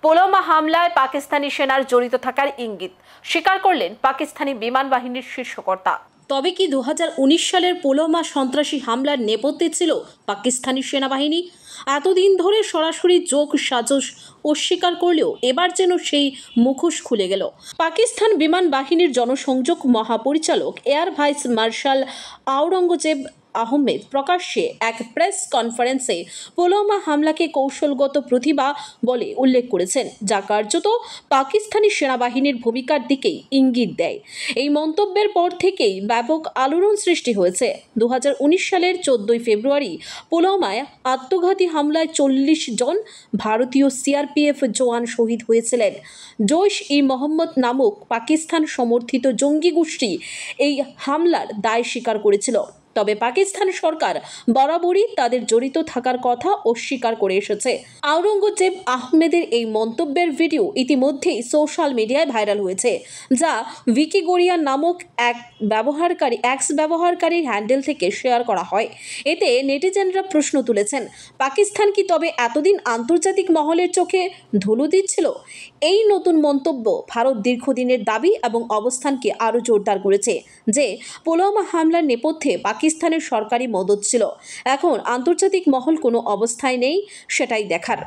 পুলওয়ামা হামলায় পাকিস্তানি সেনার জড়িত থাকার ইঙ্গিত স্বীকার করলেন পাকিস্তানি বিমান বাহিনীর শীর্ষকর্তা। তবে কি 2019 সালের পুলওয়ামা সন্ত্রাসী হামলার নেপথ্যে ছিল পাকিস্তানি সেনাবাহিনী? এতদিন ধরে সরাসরি যোগ সাজস অস্বীকার করলেও এবার যেন সেই মুখোশ খুলে গেল। পাকিস্তান বিমান বাহিনীর জনসংযোগ মহাপরিচালক air vice marshal Aurangzeb Ahmed প্রকাশ্যে এক প্রেস কনফারেন্সে পুলওয়ামা হামলাকে কৌশলগত প্রতিভা বলে উল্লেখ করেছেন, যা কার্যত পাকিস্তানি সেনাবাহিনীর ভূমিকার দিকেই ইঙ্গিত দেয়। এই মন্তব্যের পর থেকেই ব্যাপক আলোড়ন সৃষ্টি হয়েছে। 2019 সালের 14 ফেব্রুয়ারি পুলওয়ামায় আত্মঘাতী হামলায় 40 জন ভারতীয় সিআরপিএফ জওয়ান শহীদ হয়েছিলেন। জৈশ-ই-মোহাম্মদ নামক পাকিস্তান সমর্থিত জঙ্গি গোষ্ঠী এই হামলার দায় স্বীকার করেছিল। তবে পাকিস্তান সরকার বরাবরই তাদের জড়িত থাকার কথা অস্বীকার করে এসেছে। আওরঙ্গজেব আহমেদের এই মন্তব্যের ভিডিও ইতিমধ্যেই সোশ্যাল মিডিয়ায় ভাইরাল হয়েছে, যা উইকিগোরিয়া নামক এক্স ব্যবহারকারীর হ্যান্ডেল থেকে শেয়ার করা হয়। এতে নেটিজেনরা প্রশ্ন তুলেছেন, পাকিস্তান কি তবে এতদিন আন্তর্জাতিক মহলের চোখে ধুলো দিচ্ছিল? এই নতুন মন্তব্য ভারত দীর্ঘদিনের দাবি এবং অবস্থানকে আরও জোরদার করেছে যে পুলওয়ামা হামলার নেপথ্যে পাকিস্তানের সরকারি মদত ছিল। এখন আন্তর্জাতিক মহল কোনো অবস্থায় নেই, সেটাই দেখার।